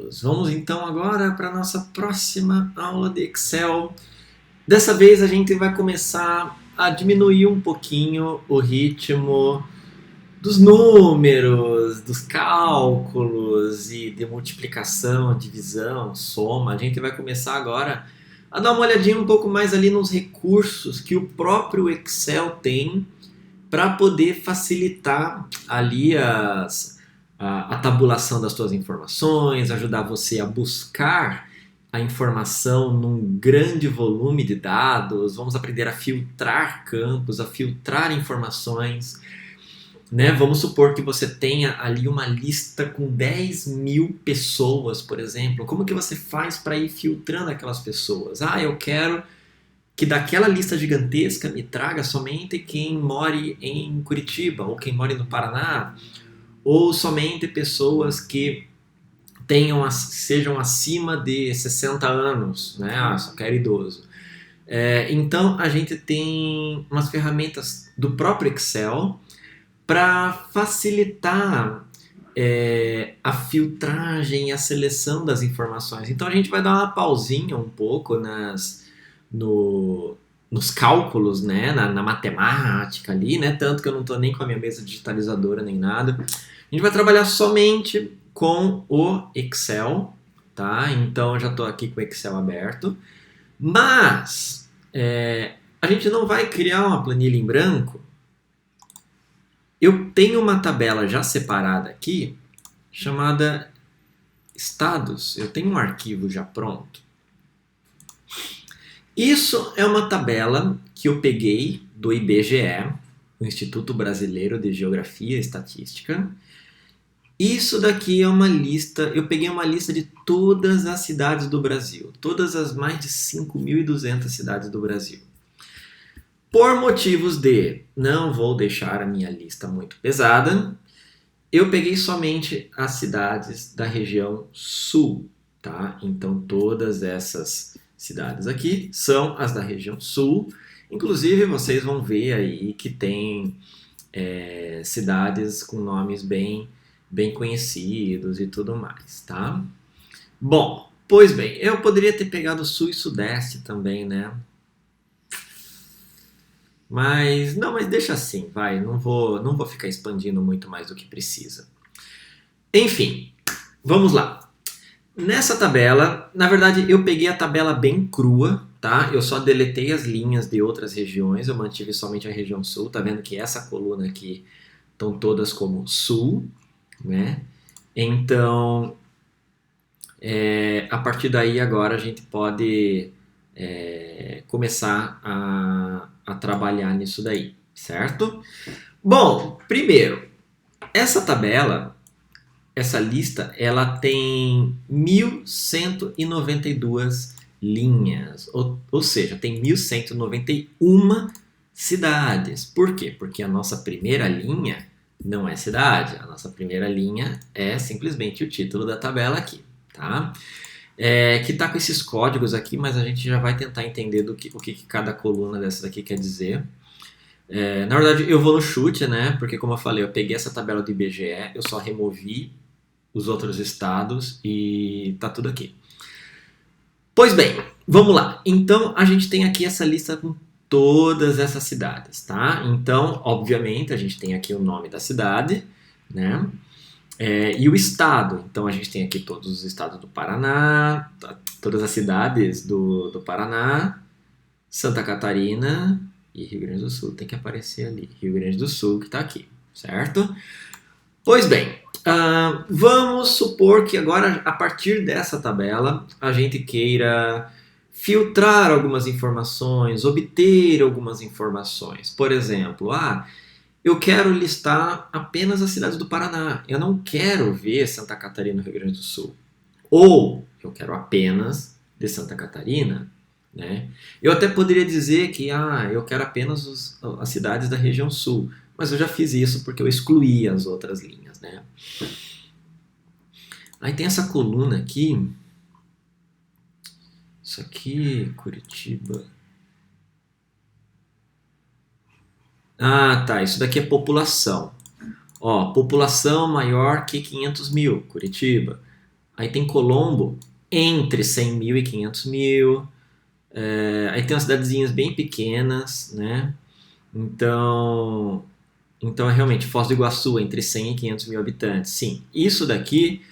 todos! Vamos então agora para a nossa próxima aula de Excel. Dessa vez a gente vai começar a diminuir um pouquinho o ritmo dos números, dos cálculos e de multiplicação, divisão, soma. A gente vai começar agora a dar uma olhadinha um pouco mais ali nos recursos que o próprio Excel tem para poder facilitar ali a tabulação das suas informações, ajudar você a buscar a informação num grande volume de dados. Vamos aprender a filtrar campos, a filtrar informações. Né? Vamos supor que você tenha ali uma lista com 10.000 pessoas, por exemplo. Como que você faz para ir filtrando aquelas pessoas? Eu quero que daquela lista gigantesca me traga somente quem more em Curitiba, ou quem more no Paraná, ou somente pessoas que sejam acima de 60 anos, né? Só quero idoso. Então a gente tem umas ferramentas do próprio Excel para facilitar a filtragem e a seleção das informações. Então a gente vai dar uma pausinha um pouco nos cálculos, né? na matemática ali, né? Tanto que eu não estou nem com a minha mesa digitalizadora nem nada. A gente vai trabalhar somente com o Excel, tá? Então eu já estou aqui com o Excel aberto, mas a gente não vai criar uma planilha em branco. Eu tenho uma tabela já separada aqui, chamada estados. Eu tenho um arquivo já pronto. Isso é uma tabela que eu peguei do IBGE, o Instituto Brasileiro de Geografia e Estatística. Isso daqui é uma lista, eu peguei uma lista de todas as cidades do Brasil, todas as mais de 5.200 cidades do Brasil. Por motivos de não vou deixar a minha lista muito pesada, eu peguei somente as cidades da região sul, tá? Então todas essas cidades aqui são as da região sul. Inclusive vocês vão ver aí que tem cidades com nomes bem conhecidos e tudo mais, tá? Bom, pois bem, eu poderia ter pegado sul e sudeste também, né? Mas deixa assim, vai, não vou ficar expandindo muito mais do que precisa. Enfim, vamos lá. Nessa tabela, na verdade eu peguei a tabela bem crua, tá? Eu só deletei as linhas de outras regiões, eu mantive somente a região sul, tá vendo que essa coluna aqui estão todas como sul, né? Então, a partir daí agora a gente pode começar a trabalhar nisso daí, certo? Bom, primeiro, essa tabela, essa lista, ela tem 1.192 linhas, ou seja, tem 1.191 cidades. Por quê? Porque a nossa primeira linha não é cidade, a nossa primeira linha é simplesmente o título da tabela aqui, tá? Que tá com esses códigos aqui, mas a gente já vai tentar entender o que cada coluna dessa daqui quer dizer. Na verdade, eu vou no chute, né? Porque como eu falei, eu peguei essa tabela do IBGE, eu só removi os outros estados e tá tudo aqui. Pois bem, vamos lá. Então, a gente tem aqui essa lista com todas essas cidades, tá? Então, obviamente, a gente tem aqui o nome da cidade, né? E o estado. Então, a gente tem aqui todos os estados do Paraná, todas as cidades do Paraná, Santa Catarina e Rio Grande do Sul. Tem que aparecer ali, Rio Grande do Sul, que está aqui, certo? Pois bem, vamos supor que agora, a partir dessa tabela, a gente queira filtrar algumas informações, obter algumas informações. Por exemplo, eu quero listar apenas as cidades do Paraná. Eu não quero ver Santa Catarina e Rio Grande do Sul. Ou eu quero apenas de Santa Catarina, né? Eu até poderia dizer que eu quero apenas as cidades da região sul. Mas eu já fiz isso porque eu excluí as outras linhas, né? Aí tem essa coluna aqui. Isso aqui, Curitiba. Tá. Isso daqui é população. População maior que 500 mil, Curitiba. Aí tem Colombo, entre 100 mil e 500 mil. Aí tem umas cidadezinhas bem pequenas, né? Então, é realmente Foz do Iguaçu, entre 100 e 500 mil habitantes. Sim, isso daqui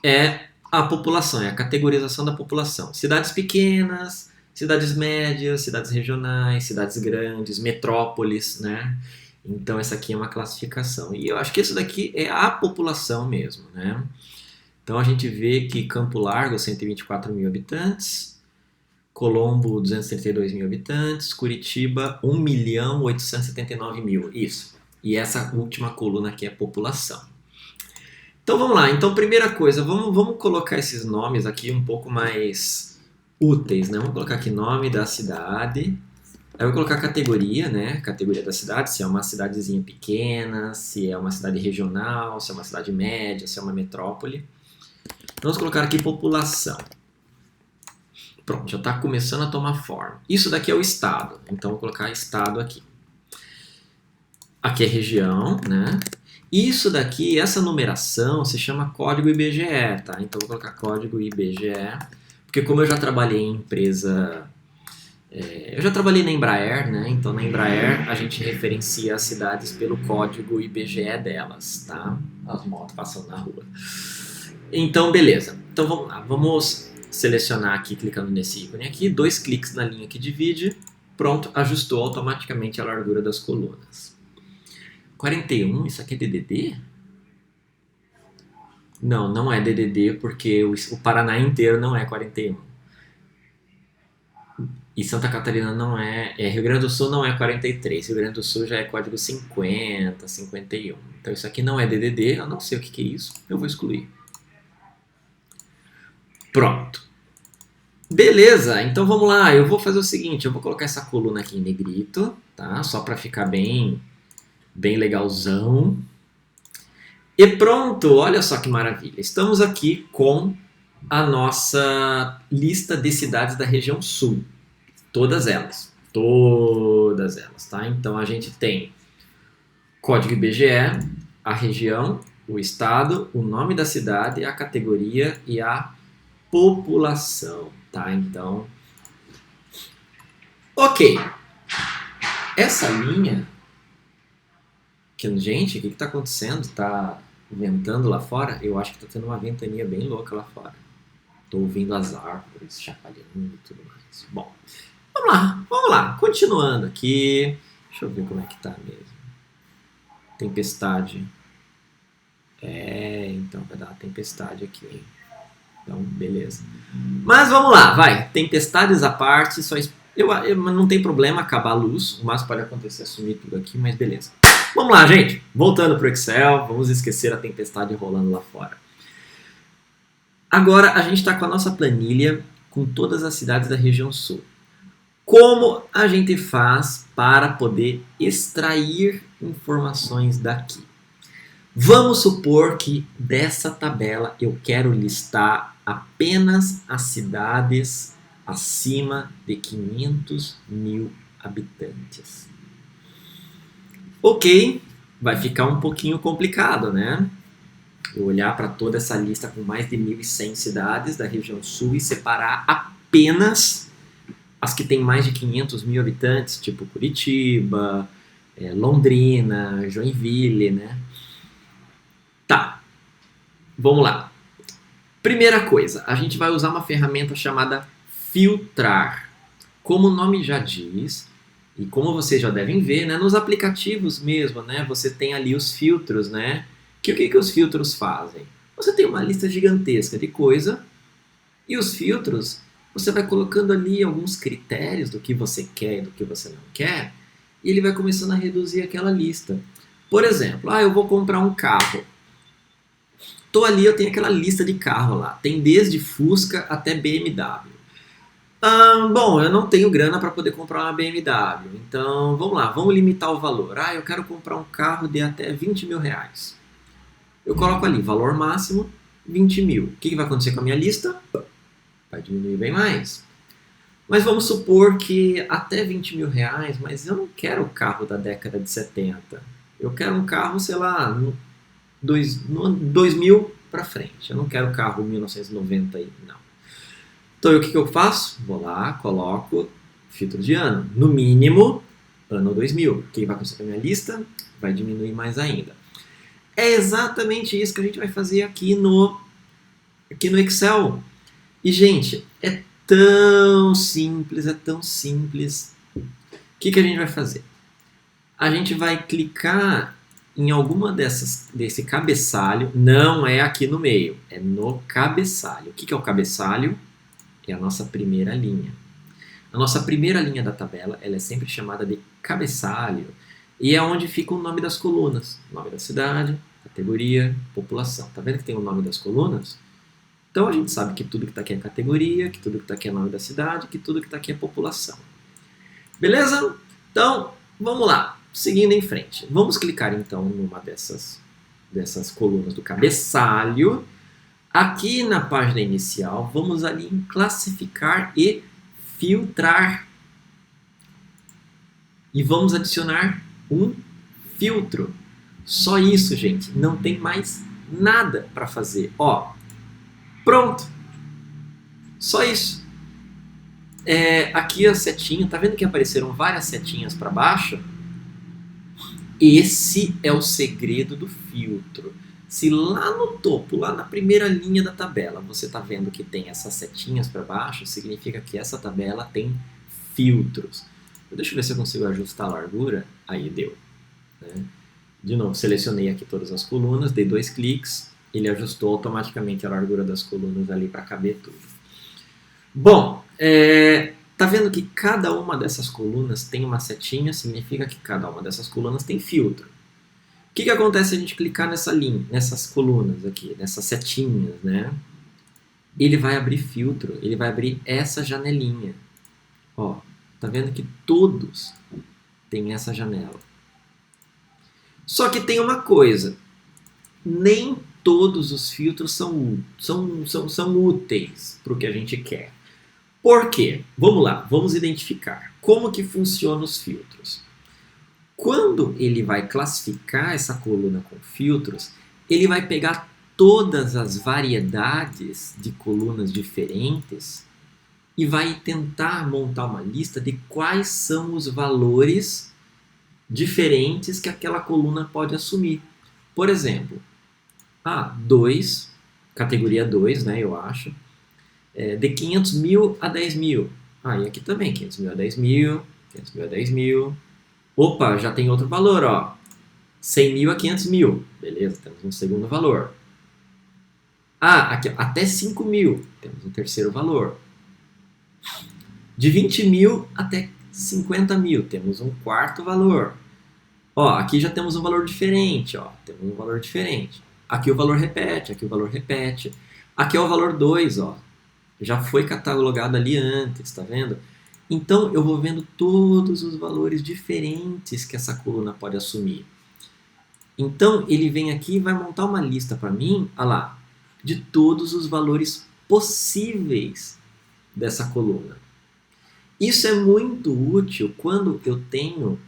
é a população, é a categorização da população. Cidades pequenas, cidades médias, cidades regionais, cidades grandes, metrópoles, né? Então essa aqui é uma classificação. E eu acho que isso daqui é a população mesmo, né? Então a gente vê que Campo Largo, 124 mil habitantes, Colombo, 232 mil habitantes, Curitiba, 1.879.000. Isso. E essa última coluna aqui é população. Então vamos lá. Então, primeira coisa, vamos colocar esses nomes aqui um pouco mais úteis, né? Vamos colocar aqui nome da cidade. Aí eu vou colocar categoria, né? Categoria da cidade, se é uma cidadezinha pequena, se é uma cidade regional, se é uma cidade média, se é uma metrópole. Vamos colocar aqui população. Pronto, já está começando a tomar forma. Isso daqui é o estado, então vou colocar estado aqui. Aqui é região, né? Isso daqui, essa numeração se chama código IBGE, tá? Então vou colocar código IBGE, porque como eu já trabalhei em empresa... eu já trabalhei na Embraer, né? Então na Embraer a gente referencia as cidades pelo código IBGE delas, tá? As motos passando na rua. Então beleza, então vamos lá, vamos selecionar aqui clicando nesse ícone aqui, 2 cliques na linha que divide, pronto, ajustou automaticamente a largura das colunas. 41, isso aqui é DDD? Não, não é DDD porque o Paraná inteiro não é 41. E Santa Catarina não é, Rio Grande do Sul não é 43, Rio Grande do Sul já é código 50, 51. Então isso aqui não é DDD, eu não sei o que é isso, eu vou excluir. Pronto. Beleza, então vamos lá, eu vou fazer o seguinte, eu vou colocar essa coluna aqui em negrito, tá? Só para ficar bem legalzão. E pronto, olha só que maravilha. Estamos aqui com a nossa lista de cidades da região sul. Todas elas, tá? Então a gente tem código IBGE, a região, o estado, o nome da cidade, a categoria e a população, tá? Então, ok. Essa linha, gente, o que está acontecendo? Está ventando lá fora? Eu acho que está tendo uma ventania bem louca lá fora. Estou ouvindo as árvores chacoalhando e tudo mais. Bom, vamos lá. Continuando aqui. Deixa eu ver como é que tá mesmo. Tempestade. Então vai dar uma tempestade aqui, hein? Então, beleza. Mas vamos lá, vai. Tempestades à parte, não tem problema acabar a luz. O máximo pode acontecer é sumir tudo aqui, mas beleza. Vamos lá, gente. Voltando para o Excel, vamos esquecer a tempestade rolando lá fora. Agora a gente está com a nossa planilha com todas as cidades da região sul. Como a gente faz para poder extrair informações daqui? Vamos supor que dessa tabela eu quero listar apenas as cidades acima de 500 mil habitantes. Ok, vai ficar um pouquinho complicado, né? Eu olhar para toda essa lista com mais de 1.100 cidades da região sul e separar apenas as que têm mais de 500 mil habitantes, tipo Curitiba, Londrina, Joinville, né? Tá, vamos lá. Primeira coisa, a gente vai usar uma ferramenta chamada filtrar. Como o nome já diz, e como vocês já devem ver, né, nos aplicativos mesmo, né, você tem ali os filtros, né? O que os filtros fazem? Você tem uma lista gigantesca de coisa e os filtros, você vai colocando ali alguns critérios do que você quer e do que você não quer e ele vai começando a reduzir aquela lista. Por exemplo, eu vou comprar um carro. Tô ali, eu tenho aquela lista de carro lá. Tem desde Fusca até BMW. Bom, eu não tenho grana para poder comprar uma BMW. Então, vamos lá, vamos limitar o valor. Eu quero comprar um carro de até 20 mil reais. Eu coloco ali, valor máximo, 20 mil. O que vai acontecer com a minha lista? Vai diminuir bem mais. Mas vamos supor que até 20 mil reais, mas eu não quero o carro da década de 70. Eu quero um carro, sei lá, no 2000 para frente. Eu não quero carro 1990 aí, não. Então, o que eu faço? Vou lá, coloco filtro de ano. No mínimo, ano 2000. O que vai acontecer com a minha lista? Vai diminuir mais ainda. É exatamente isso que a gente vai fazer aqui no Excel. E, gente, é tão simples, é tão simples. O que a gente vai fazer? A gente vai clicar em alguma desse cabeçalho. Não é aqui no meio, é no cabeçalho. O que é o cabeçalho? É a nossa primeira linha. A nossa primeira linha da tabela, ela é sempre chamada de cabeçalho. E é onde fica o nome das colunas. Nome da cidade, categoria, população. Tá vendo que tem o nome das colunas? Então a gente sabe que tudo que está aqui é categoria, que tudo que está aqui é nome da cidade, que tudo que está aqui é população. Beleza? Então, vamos lá. Seguindo em frente. Vamos clicar então numa dessas colunas do cabeçalho. Aqui na página inicial, vamos ali em classificar e filtrar. E vamos adicionar um filtro. Só isso, gente. Não tem mais nada para fazer. Ó, pronto. Só isso. Aqui a setinha, tá vendo que apareceram várias setinhas para baixo? Esse é o segredo do filtro. Se lá no topo, lá na primeira linha da tabela, você está vendo que tem essas setinhas para baixo, significa que essa tabela tem filtros. Deixa eu ver se eu consigo ajustar a largura. Aí deu. Né? De novo, selecionei aqui todas as colunas, dei 2 cliques, ele ajustou automaticamente a largura das colunas ali para caber tudo. Bom, tá vendo que cada uma dessas colunas tem uma setinha, significa que cada uma dessas colunas tem filtro. O que acontece se a gente clicar nessas colunas aqui, nessas setinhas, né? Ele vai abrir filtro, ele vai abrir essa janelinha. Ó, tá vendo que todos têm essa janela. Só que tem uma coisa, nem todos os filtros são úteis para o que a gente quer. Por quê? Vamos lá, vamos identificar como que funcionam os filtros. Quando ele vai classificar essa coluna com filtros, ele vai pegar todas as variedades de colunas diferentes e vai tentar montar uma lista de quais são os valores diferentes que aquela coluna pode assumir. Por exemplo, 2, categoria 2, né, eu acho, de 500 mil a 10 mil. E aqui também, 500 mil a 10 mil, 500 mil a 10 mil. Opa, já tem outro valor, ó. 100 mil a 500 mil. Beleza, temos um segundo valor. Aqui, até 5 mil. Temos um terceiro valor. De 20 mil até 50 mil. Temos um quarto valor. Ó, aqui já temos um valor diferente, ó. Temos um valor diferente. Aqui o valor repete, aqui o valor repete. Aqui é o valor 2, ó. Já foi catalogado ali antes, tá vendo? Então, eu vou vendo todos os valores diferentes que essa coluna pode assumir. Então, ele vem aqui e vai montar uma lista para mim, olha lá, de todos os valores possíveis dessa coluna. Isso é muito útil quando eu tenho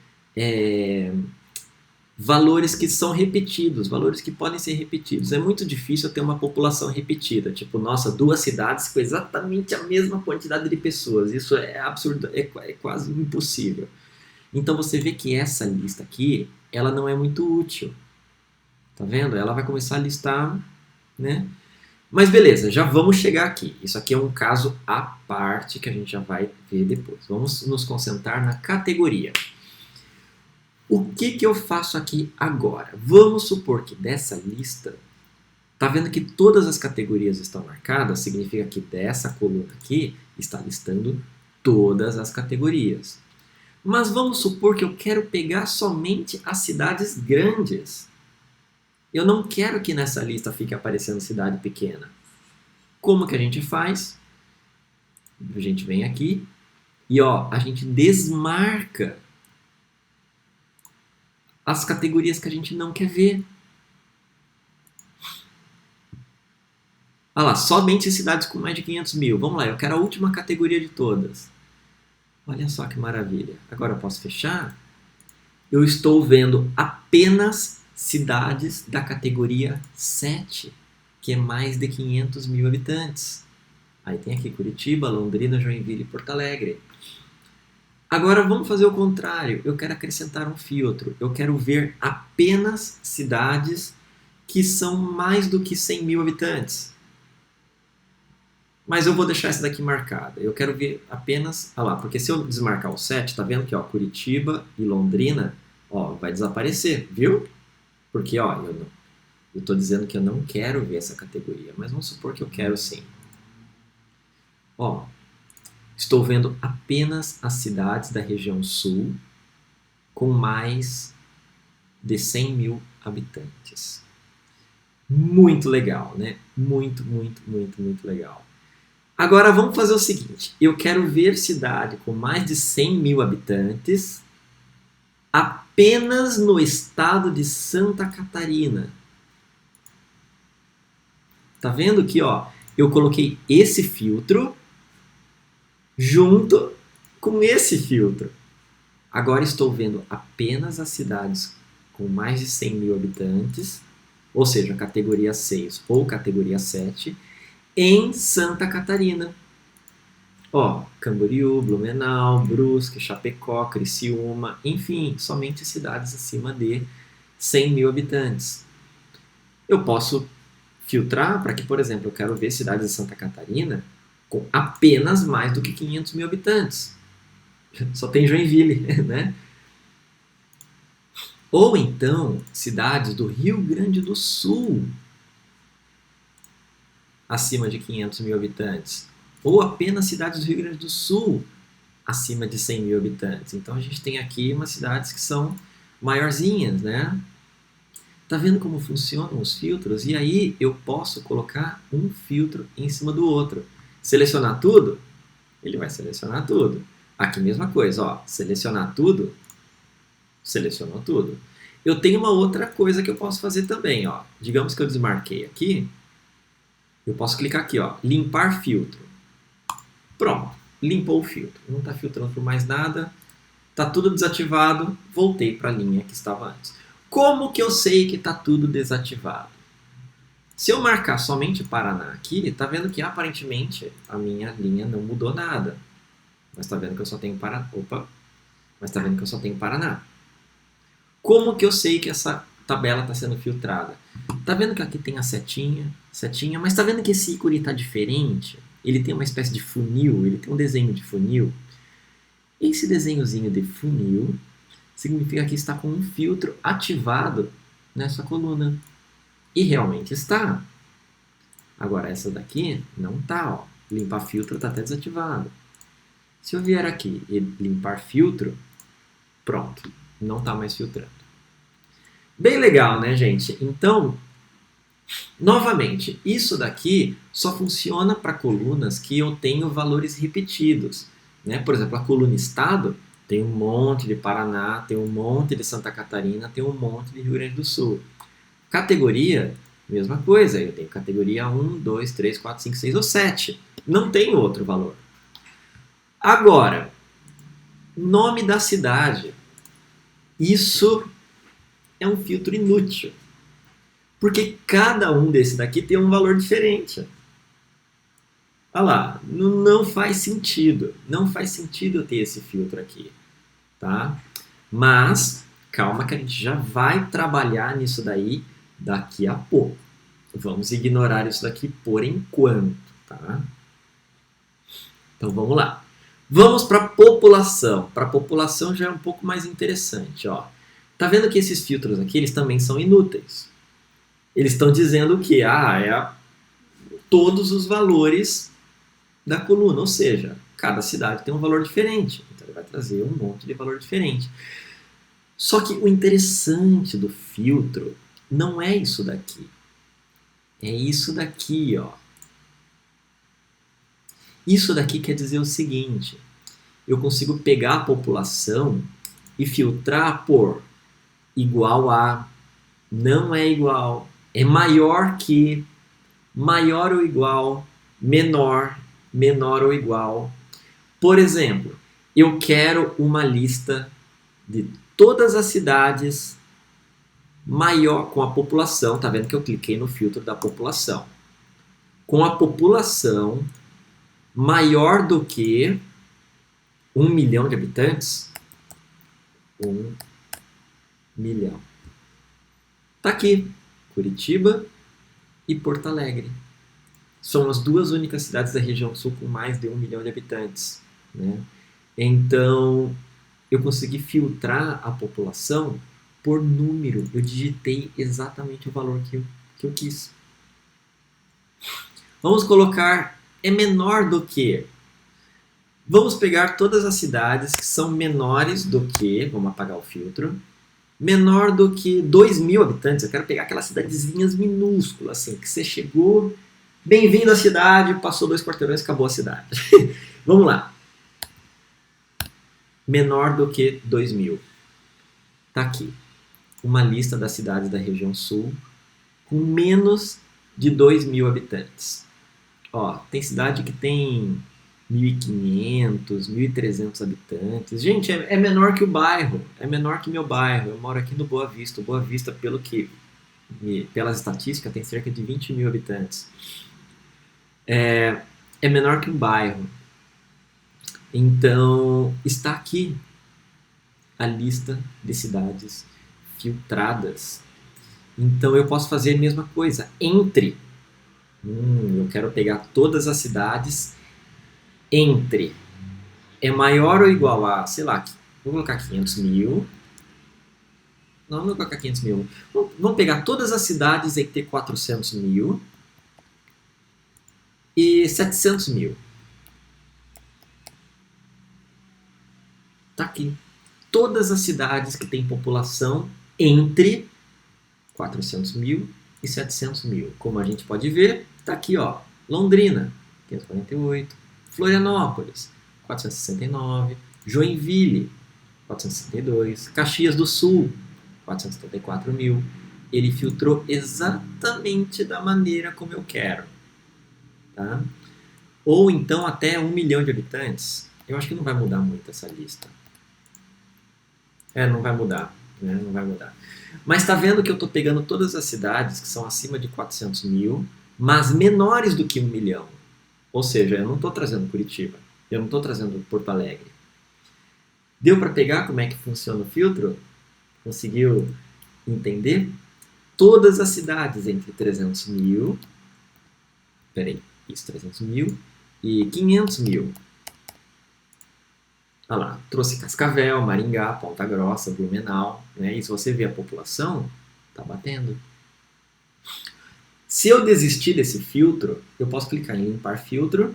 valores que são repetidos, valores que podem ser repetidos. É muito difícil eu ter uma população repetida, tipo, nossa, 2 cidades com exatamente a mesma quantidade de pessoas. Isso é absurdo, é quase impossível. Então você vê que essa lista aqui, ela não é muito útil. Tá vendo? Ela vai começar a listar, né? Mas beleza, já vamos chegar aqui. Isso aqui é um caso à parte que a gente já vai ver depois. Vamos nos concentrar na categoria. O que eu faço aqui agora? Vamos supor que dessa lista, tá vendo que todas as categorias estão marcadas? Significa que dessa coluna aqui está listando todas as categorias. Mas vamos supor que eu quero pegar somente as cidades grandes. Eu não quero que nessa lista fique aparecendo cidade pequena. Como que a gente faz? A gente vem aqui e ó, a gente desmarca as categorias que a gente não quer ver. Olha lá, somente cidades com mais de 500 mil. Vamos lá, eu quero a última categoria de todas. Olha só que maravilha. Agora eu posso fechar. Eu estou vendo apenas cidades da categoria 7. que é mais de 500 mil habitantes. Aí tem aqui Curitiba, Londrina, Joinville e Porto Alegre. Agora vamos fazer o contrário. Eu quero acrescentar um filtro. Eu quero ver apenas cidades que são mais do que 100 mil habitantes. Mas eu vou deixar essa daqui marcada. Eu quero ver apenas... Ah lá, porque se eu desmarcar o 7, tá vendo que ó, Curitiba e Londrina, ó, vai desaparecer, viu? Porque ó, eu estou dizendo que eu não quero ver essa categoria, mas vamos supor que eu quero sim. Ó, estou vendo apenas as cidades da região sul com mais de 100 mil habitantes. Muito legal, né? Muito, muito, muito, muito legal. Agora vamos fazer o seguinte. Eu quero ver cidade com mais de 100 mil habitantes apenas no estado de Santa Catarina. Tá vendo aqui, ó? Eu coloquei esse filtro junto com esse filtro. Agora estou vendo apenas as cidades com mais de 100 mil habitantes, ou seja, categoria 6 ou categoria 7, em Santa Catarina. Ó, Camboriú, Blumenau, Brusque, Chapecó, Criciúma, enfim, somente cidades acima de 100 mil habitantes. Eu posso filtrar para que, por exemplo, eu quero ver cidades de Santa Catarina com apenas mais do que 500 mil habitantes. Só tem Joinville, né? Ou então, cidades do Rio Grande do Sul, acima de 500 mil habitantes. Ou apenas cidades do Rio Grande do Sul, acima de 100 mil habitantes. Então, a gente tem aqui umas cidades que são maiorzinhas, né? Tá vendo como funcionam os filtros? E aí, eu posso colocar um filtro em cima do outro. Selecionar tudo? Ele vai selecionar tudo. Aqui, mesma coisa, ó. Selecionar tudo? Selecionou tudo. Eu tenho uma outra coisa que eu posso fazer também, ó. Digamos que eu desmarquei aqui. Eu posso clicar aqui, ó, limpar filtro. Pronto, limpou o filtro. Não está filtrando por mais nada. Está tudo desativado. Voltei para a linha que estava antes. Como que eu sei que está tudo desativado? Se eu marcar somente Paraná aqui, está vendo que aparentemente a minha linha não mudou nada. Mas está vendo que eu só tenho Paraná. Opa! Mas está vendo que eu só tenho Paraná. Como que eu sei que essa tabela está sendo filtrada? Tá vendo que aqui tem a setinha, mas tá vendo que esse ícone está diferente? Ele tem uma espécie de funil, ele tem um desenho de funil. Esse desenhozinho de funil significa que está com um filtro ativado nessa coluna. E realmente está. Agora essa daqui não está, ó. Limpar filtro está até desativado. Se eu vier aqui e limpar filtro, pronto, não está mais filtrando. Bem legal, né, gente? Então, novamente, isso daqui só funciona para colunas que eu tenho valores repetidos, né? Por exemplo, a coluna Estado tem um monte de Paraná, tem um monte de Santa Catarina, tem um monte de Rio Grande do Sul. Categoria, mesma coisa. Eu tenho categoria 1, 2, 3, 4, 5, 6 ou 7. Não tem outro valor. Agora, nome da cidade. Isso é um filtro inútil. Porque cada um desse daqui tem um valor diferente. Olha lá, não faz sentido. Não faz sentido eu ter esse filtro aqui. Tá? Mas, calma que a gente já vai trabalhar nisso daí daqui a pouco. Vamos ignorar isso daqui por enquanto. Tá? Então vamos lá. Vamos para a população. Para a população já é um pouco mais interessante. Ó. Tá vendo que esses filtros aqui eles também são inúteis. Eles estão dizendo que todos os valores da coluna, ou seja, cada cidade tem um valor diferente. Então ele vai trazer um monte de valor diferente. Só que o interessante do filtro não é isso daqui. É isso daqui, ó. Isso daqui quer dizer o seguinte: eu consigo pegar a população e filtrar por igual a, não é igual, é maior que, maior ou igual, menor, menor ou igual. Por exemplo, eu quero uma lista de todas as cidades maior com a população. Tá vendo que eu cliquei no filtro da população. com a população maior do que 1 milhão de habitantes. 1 milhão. Tá aqui, Curitiba e Porto Alegre. São as duas únicas cidades da região sul com mais de 1 milhão de habitantes, né? Então, eu consegui filtrar a população por número. Eu digitei exatamente o valor que eu quis. Vamos colocar, é menor do que. Vamos pegar todas as cidades que são menores do que, vamos apagar o filtro, menor do que 2 mil habitantes. Eu quero pegar aquelas cidadezinhas minúsculas, assim, que você chegou, bem-vindo à cidade, passou 2 quarteirões, acabou a cidade. Vamos lá. Menor do que 2 mil. Tá aqui. Uma lista das cidades da região sul com menos de 2 mil habitantes. Ó, tem cidade que tem 1.500, 1.300 habitantes. Gente, é menor que o bairro. É menor que meu bairro. Eu moro aqui no Boa Vista. O Boa Vista, pelas estatísticas, tem cerca de 20 mil habitantes. É menor que um bairro. Então, está aqui a lista de cidades filtradas. Então, eu posso fazer a mesma coisa. Entre. Eu quero pegar todas as cidades entre. É maior ou igual a, sei lá, vou colocar 500 mil. Não vou colocar 500 mil. Vamos pegar todas as cidades entre 400 mil e 700 mil. Tá aqui. Todas as cidades que têm população entre 400 mil e 700 mil. Como a gente pode ver, tá aqui, ó. Londrina, 548. Florianópolis, 469. Joinville, 462. Caxias do Sul, 474 mil. Ele filtrou exatamente da maneira como eu quero. Tá? Ou então até 1 milhão de habitantes. Eu acho que não vai mudar muito essa lista. Não vai mudar. Né? Não vai mudar. Mas está vendo que eu estou pegando todas as cidades que são acima de 400 mil, mas menores do que 1 milhão. Ou seja, eu não estou trazendo Curitiba. Eu não estou trazendo Porto Alegre. Deu para pegar como é que funciona o filtro? Conseguiu entender? Todas as cidades entre 300 mil... Peraí, isso, 300 mil e 500 mil. Olha lá, trouxe Cascavel, Maringá, Ponta Grossa, Blumenau, né? E se você vê a população, tá batendo. Se eu desistir desse filtro, eu posso clicar em limpar filtro,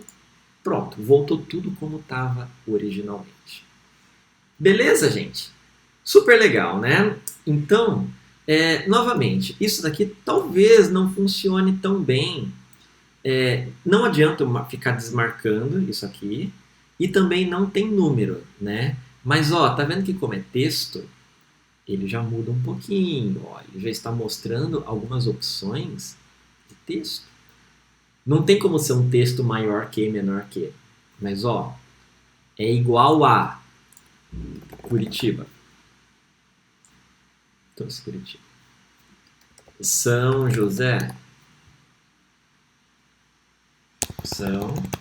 pronto, voltou tudo como estava originalmente. Beleza, gente? Super legal, né? Então, novamente, isso daqui talvez não funcione tão bem. Não adianta eu ficar desmarcando isso aqui. E também não tem número, né? Mas, ó, tá vendo que como é texto, ele já muda um pouquinho, ó. Ele já está mostrando algumas opções de texto. Não tem como ser um texto maior que, menor que. Mas, ó, é igual a Curitiba. Trouxe Curitiba. São José.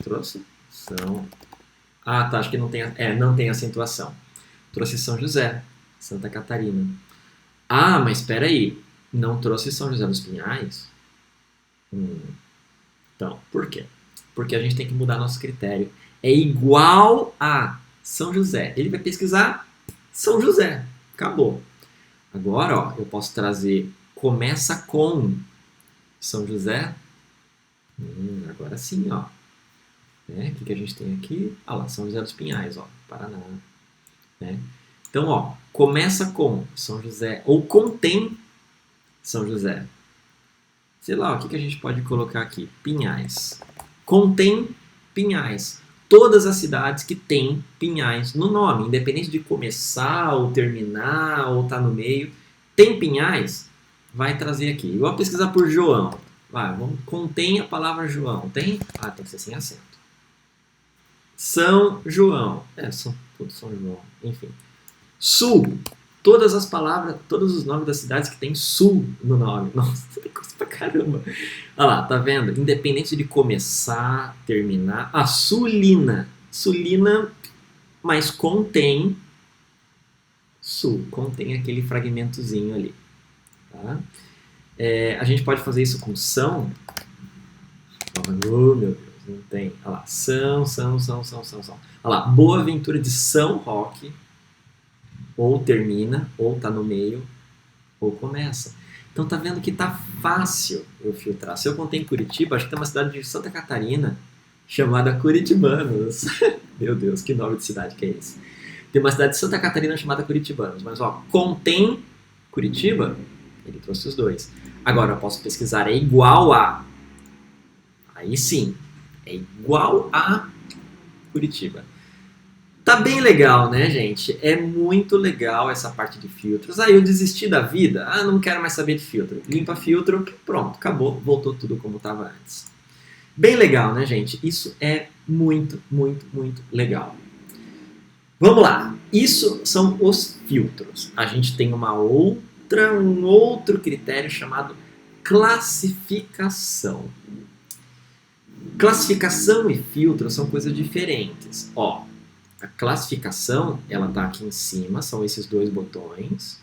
Trouxe? Ah, tá, acho que não tem, não tem acentuação. Trouxe São José, Santa Catarina. Ah, mas espera aí, não trouxe São José dos Pinhais? Então, por quê? Porque a gente tem que mudar nosso critério. É igual a São José. Ele vai pesquisar São José. Acabou. Agora, ó, eu posso trazer começa com São José. Agora sim, ó. O que a gente tem aqui? Ah lá, São José dos Pinhais, ó, Paraná. Né? Então, ó, começa com São José, ou contém São José. Sei lá, o que a gente pode colocar aqui? Pinhais. Contém Pinhais. Todas as cidades que têm Pinhais no nome, independente de começar, ou terminar, ou estar no meio, tem Pinhais, vai trazer aqui. Igual pesquisar por João. Contém a palavra João. Tem? Ah, tem que ser sem acento. São João. São João. Enfim. Sul. todas as palavras, todos os nomes das cidades que tem sul no nome. Nossa, tem coisa pra caramba. Olha lá, tá vendo? Independente de começar, terminar. A Sulina. Sulina, mas contém sul. Contém aquele fragmentozinho ali. Tá? A gente pode fazer isso com São. Oh, meu Deus, não tem. Olha lá, São. Olha lá, Boa Ventura de São Roque. Ou termina, ou tá no meio, ou começa. Então tá vendo que tá fácil eu filtrar. Se eu contei em Curitiba, acho que tem uma cidade de Santa Catarina chamada Curitibanos. Meu Deus, que nome de cidade que é esse? Tem uma cidade de Santa Catarina chamada Curitibanos. Mas ó, contém Curitiba, ele trouxe os dois. Agora eu posso pesquisar, é igual a. Aí sim, é igual a Curitiba. Tá bem legal, né, gente? É muito legal essa parte de filtros. Eu desisti da vida. Não quero mais saber de filtro. Limpa filtro, pronto, acabou. Voltou tudo como estava antes. Bem legal, né, gente? Isso é muito, muito, muito legal. Vamos lá. Isso são os filtros. A gente tem um outro critério chamado classificação. Classificação e filtro são coisas diferentes. Ó, a classificação, ela está aqui em cima, são esses dois botões.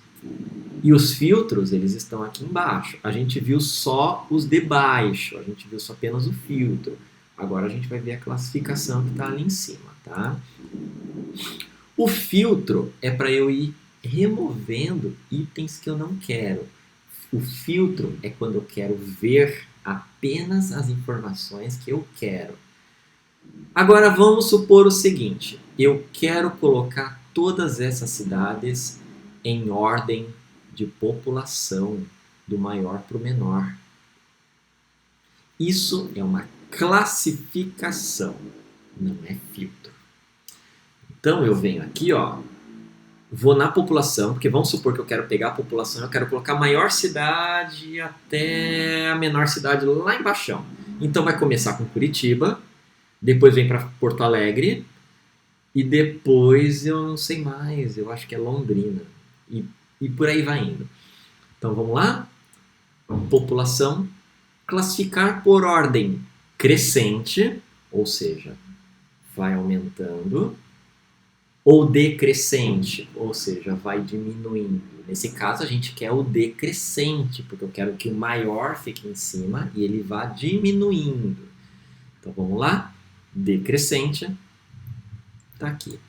E os filtros, eles estão aqui embaixo. A gente viu só os de baixo, a gente viu só apenas o filtro. Agora a gente vai ver a classificação que está ali em cima, tá? O filtro é para eu ir removendo itens que eu não quero. O filtro é quando eu quero ver apenas as informações que eu quero. Agora vamos supor o seguinte, eu quero colocar todas essas cidades em ordem de população, do maior para o menor. Isso é uma classificação, não é filtro. Então eu venho aqui, ó, vou na população, porque vamos supor que eu quero pegar a população, eu quero colocar a maior cidade até a menor cidade lá embaixo. Então vai começar com Curitiba, depois vem para Porto Alegre e depois eu não sei mais, eu acho que é Londrina e por aí vai indo. Então vamos lá? População, classificar por ordem crescente, ou seja, vai aumentando, ou decrescente, ou seja, vai diminuindo. Nesse caso a gente quer o decrescente, porque eu quero que o maior fique em cima e ele vá diminuindo. Então vamos lá? Decrescente, tá aqui.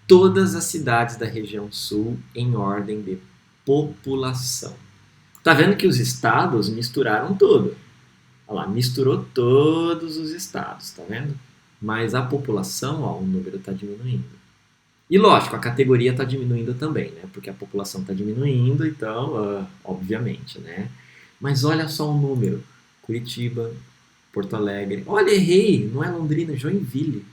Todas as cidades da região sul em ordem de população. Tá vendo que os estados misturaram tudo? Olha lá, misturou todos os estados, tá vendo? Mas a população, ó, o número está diminuindo. E lógico, a categoria está diminuindo também, né? Porque a população está diminuindo, então, obviamente, né? Mas olha só o número. Curitiba, Porto Alegre. Olha, errei, não é Londrina, Joinville.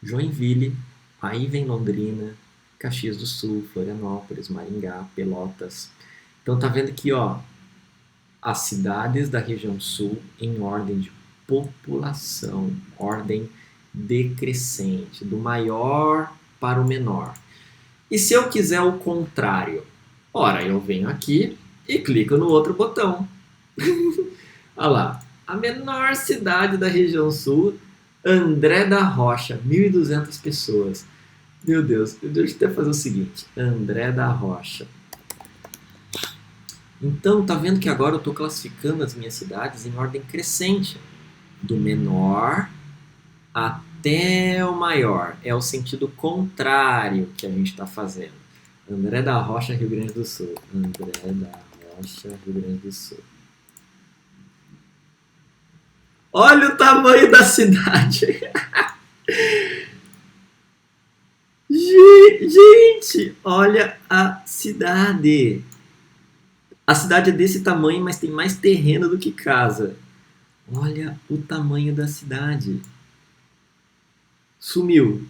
Joinville, aí vem Londrina, Caxias do Sul, Florianópolis, Maringá, Pelotas. Então tá vendo aqui, ó, as cidades da região sul em ordem de população, ordem decrescente, do maior para o menor. E se eu quiser o contrário? Ora, eu venho aqui e clico no outro botão. Olha lá, a menor cidade da região sul, André da Rocha, 1.200 pessoas. Meu Deus, deixa eu até fazer o seguinte, André da Rocha. Então, tá vendo que agora eu estou classificando as minhas cidades em ordem crescente, do menor até o maior. É o sentido contrário que a gente está fazendo. André da Rocha, Rio Grande do Sul. André da Rocha, Rio Grande do Sul. Olha o tamanho da cidade. Gente, olha a cidade. A cidade é desse tamanho, mas tem mais terreno do que casa. Olha o tamanho da cidade. Sumiu.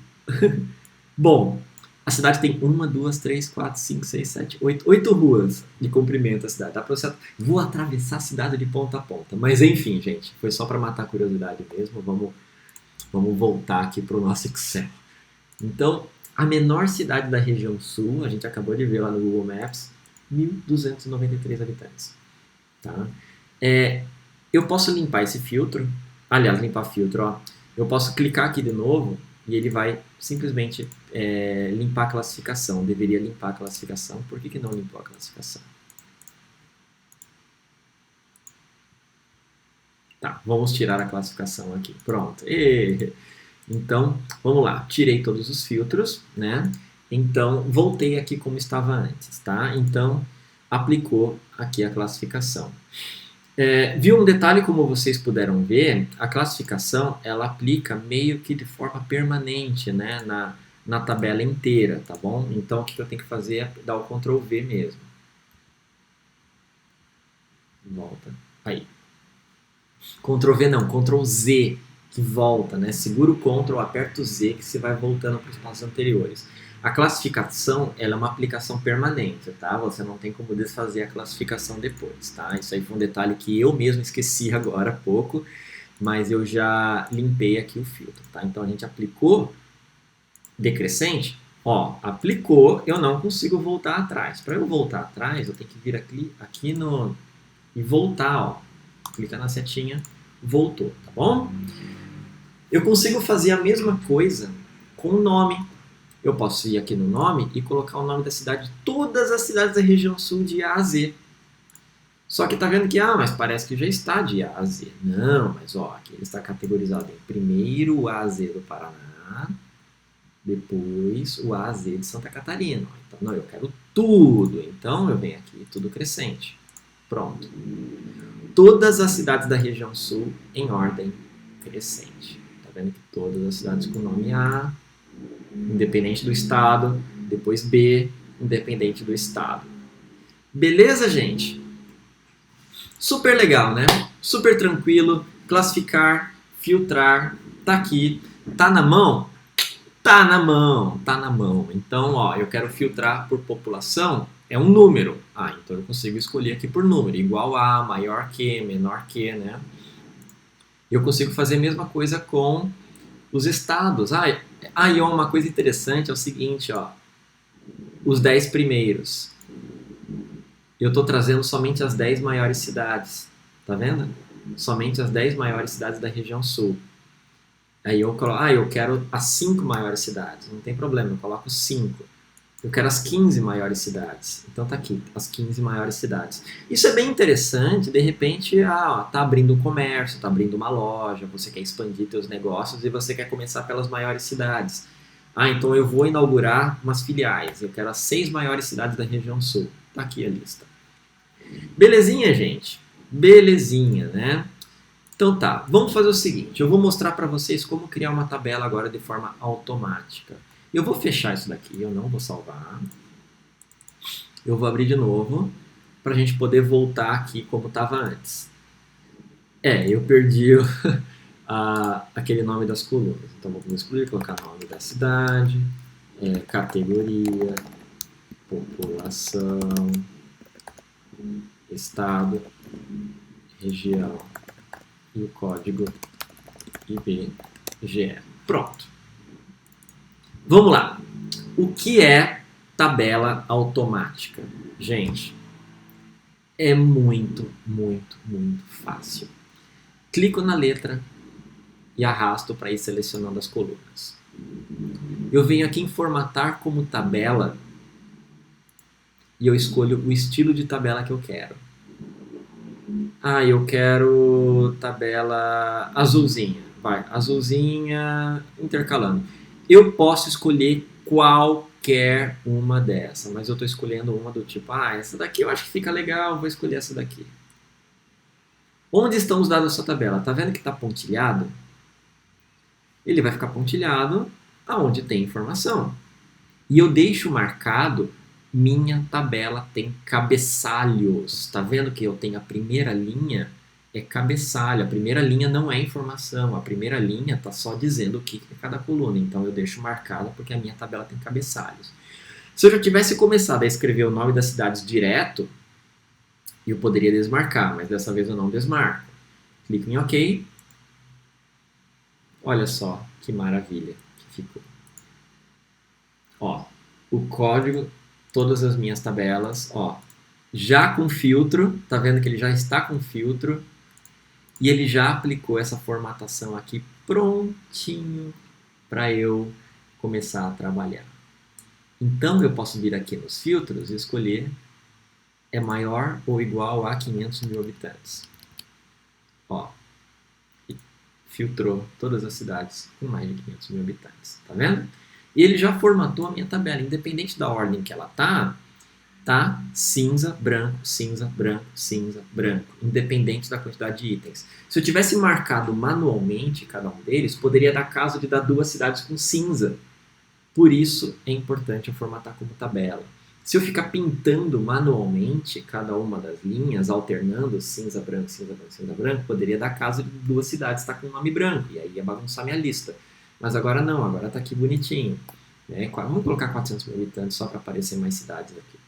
Bom, a cidade tem 1, 2, 3, 4, 5, 6, 7, 8. 8 ruas de comprimento a cidade. Dá pra você... Vou atravessar a cidade de ponta a ponta. Mas enfim, gente, foi só para matar a curiosidade mesmo. Vamos voltar aqui para o nosso Excel. Então, A menor cidade da região sul, a gente acabou de ver lá no Google Maps, 1.293 habitantes. Tá? Eu posso limpar esse filtro, aliás, limpar filtro, ó. Eu posso clicar aqui de novo e ele vai simplesmente limpar a classificação. Deveria limpar a classificação. Por que não limpou a classificação? Tá, vamos tirar a classificação aqui. Pronto. Então, vamos lá. Tirei todos os filtros, né? Então, voltei aqui como estava antes, tá? Então, aplicou aqui a classificação. Viu um detalhe, como vocês puderam ver, a classificação, ela aplica meio que de forma permanente, né? Na tabela inteira, tá bom? Então, o que eu tenho que fazer é dar o Ctrl V mesmo. Volta. Aí. Ctrl V não, Ctrl Z, que volta, né? Segura o Ctrl, aperta o Z, que você vai voltando para os passos anteriores. A classificação, ela é uma aplicação permanente, tá? Você não tem como desfazer a classificação depois, tá? Isso aí foi um detalhe que eu mesmo esqueci agora há pouco, mas eu já limpei aqui o filtro, tá? Então a gente aplicou decrescente, ó, aplicou, eu não consigo voltar atrás. Para eu voltar atrás, eu tenho que vir aqui no e voltar, ó. Clica na setinha, voltou, tá bom? Eu consigo fazer a mesma coisa com o nome. Eu posso ir aqui no nome e colocar o nome da cidade, todas as cidades da região sul de A a Z. Só que tá vendo que, mas parece que já está de A a Z. Não, mas ó, aqui ele está categorizado em primeiro o A a Z do Paraná, depois o A a Z de Santa Catarina. Então, não, eu quero tudo. Então, eu venho aqui, tudo crescente. Pronto. Todas as cidades da região sul em ordem crescente. Tá vendo que todas as cidades com nome A, independente do estado, depois B, independente do estado. Beleza, gente? Super legal, né? Super tranquilo. Classificar, filtrar, tá aqui. Tá na mão? Tá na mão, tá na mão. Então, ó, eu quero filtrar por população, é um número. Então eu consigo escolher aqui por número, igual a, maior que, menor que, né? Eu consigo fazer a mesma coisa com os estados. E uma coisa interessante é o seguinte, ó, os 10 primeiros. Eu estou trazendo somente as 10 maiores cidades, tá vendo? Somente as 10 maiores cidades da região sul. Aí eu coloco, eu quero as 5 maiores cidades, não tem problema, eu coloco 5. Eu quero as 15 maiores cidades, então tá aqui, as 15 maiores cidades. Isso é bem interessante, de repente, tá abrindo um comércio, tá abrindo uma loja, você quer expandir seus negócios e você quer começar pelas maiores cidades. Então eu vou inaugurar umas filiais, eu quero as 6 maiores cidades da região sul. Tá aqui a lista. Belezinha, gente? Belezinha, né? Então tá, vamos fazer o seguinte, eu vou mostrar para vocês como criar uma tabela agora de forma automática. Eu vou fechar isso daqui, eu não vou salvar. Eu vou abrir de novo, para a gente poder voltar aqui como estava antes. Eu perdi aquele nome das colunas, então vamos excluir, colocar nome da cidade, categoria, população, estado, região e o código IBGE. Pronto. Vamos lá. O que é tabela automática? Gente, é muito, muito, muito fácil. Clico na letra e arrasto para ir selecionando as colunas. Eu venho aqui em formatar como tabela e eu escolho o estilo de tabela que eu quero. Eu quero tabela azulzinha. Vai, azulzinha intercalando. Eu posso escolher qualquer uma dessa, mas eu estou escolhendo uma do tipo, essa daqui eu acho que fica legal, vou escolher essa daqui. Onde estão os dados da sua tabela? Tá vendo que está pontilhado? Ele vai ficar pontilhado aonde tem informação. E eu deixo marcado, minha tabela tem cabeçalhos. Tá vendo que eu tenho a primeira linha? É cabeçalho, a primeira linha não é informação, a primeira linha está só dizendo o que é cada coluna, então eu deixo marcado porque a minha tabela tem cabeçalhos. Se eu já tivesse começado a escrever o nome das cidades direto, eu poderia desmarcar, mas dessa vez eu não desmarco. Clico em OK. Olha só que maravilha que ficou. Ó, o código, todas as minhas tabelas, ó, já com filtro, tá vendo que ele já está com filtro e ele já aplicou essa formatação aqui prontinho para eu começar a trabalhar. Então eu posso vir aqui nos filtros e escolher é maior ou igual a 500 mil habitantes. Ó, filtrou todas as cidades com mais de 500 mil habitantes, tá vendo? E ele já formatou a minha tabela, independente da ordem que ela tá cinza, branco, cinza, branco, cinza, branco, independente da quantidade de itens. Se eu tivesse marcado manualmente cada um deles, poderia dar caso de dar 2 cidades com cinza. Por isso é importante eu formatar como tabela. Se eu ficar pintando manualmente cada uma das linhas, alternando cinza, branco, cinza, branco, cinza, branco, poderia dar caso de 2 cidades estar com nome branco, e aí ia bagunçar minha lista. Mas agora não, agora está aqui bonitinho. Né? Vamos colocar 400 mil habitantes só para aparecer mais cidades aqui.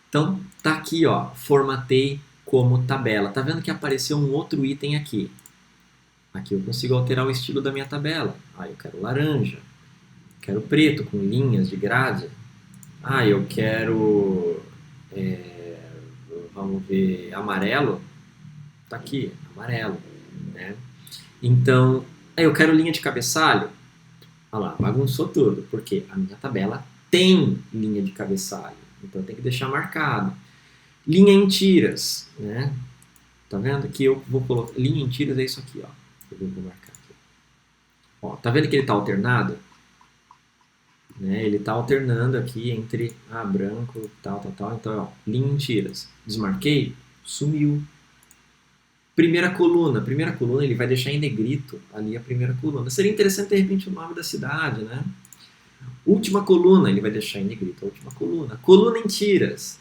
Então, tá aqui, ó, formatei como tabela. Tá vendo que apareceu um outro item aqui? Aqui eu consigo alterar o estilo da minha tabela. Ah, eu quero laranja. Quero preto, com linhas de grade. Ah, eu quero, vamos ver, amarelo. Tá aqui, amarelo. Né? Então, eu quero linha de cabeçalho. Olha lá, bagunçou tudo. Porque a minha tabela tem linha de cabeçalho. Então tem que deixar marcado. Linha em tiras, né? Tá vendo que eu vou colocar linha em tiras é isso aqui, ó. Eu vou marcar aqui. Ó, tá vendo que ele tá alternado? Né? Ele tá alternando aqui entre branco, tal. Então, ó, linha em tiras. Desmarquei, sumiu. Primeira coluna ele vai deixar em negrito ali a primeira coluna. Seria interessante de repente o nome da cidade, né? Última coluna, ele vai deixar em negrito a última coluna. Coluna em tiras.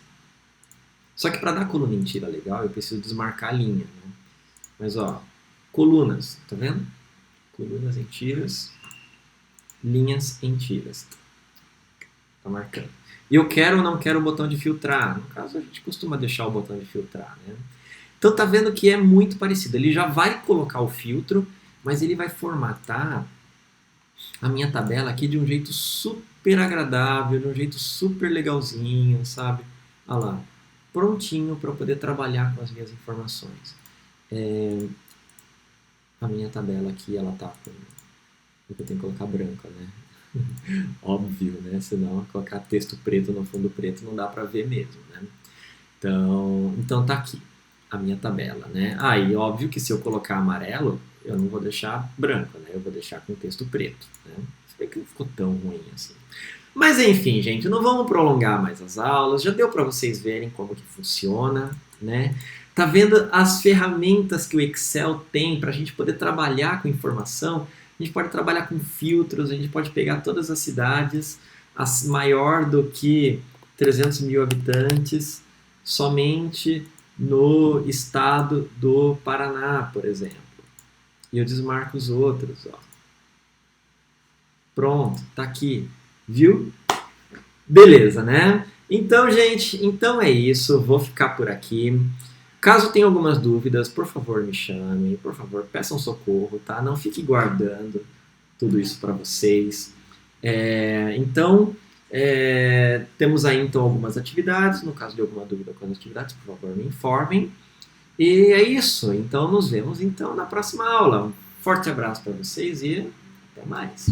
Só que para dar coluna em tira legal, eu preciso desmarcar a linha. Né? Mas, ó, colunas, tá vendo? Colunas em tiras, linhas em tiras. Tá marcando. E eu quero ou não quero o botão de filtrar. No caso, a gente costuma deixar o botão de filtrar, né? Então, tá vendo que é muito parecido. Ele já vai colocar o filtro, mas ele vai formatar a minha tabela aqui de um jeito super agradável, de um jeito super legalzinho, sabe? Olha lá, prontinho para eu poder trabalhar com as minhas informações. A minha tabela aqui, ela tá com... Eu tenho que colocar branca, né? Óbvio, né? Senão colocar texto preto no fundo preto não dá para ver mesmo, né? Então tá aqui a minha tabela, né? E óbvio que se eu colocar amarelo, eu não vou deixar branco, né? Eu vou deixar com texto preto, né? Se bem que não ficou tão ruim assim. Mas enfim, gente, não vamos prolongar mais as aulas. Já deu para vocês verem como que funciona, né? Tá vendo as ferramentas que o Excel tem para a gente poder trabalhar com informação? A gente pode trabalhar com filtros, a gente pode pegar todas as cidades, as maior do que 300 mil habitantes, somente no estado do Paraná, por exemplo. E eu desmarco os outros, ó. Pronto, tá aqui. Viu? Beleza, né? Então, gente, então é isso. Vou ficar por aqui. Caso tenha algumas dúvidas, por favor, me chamem. Por favor, peçam socorro, tá? Não fique guardando tudo isso para vocês. Temos aí, então, algumas atividades. No caso de alguma dúvida com as atividades, por favor, me informem. E é isso. Então, nos vemos então na próxima aula. Um forte abraço para vocês e até mais.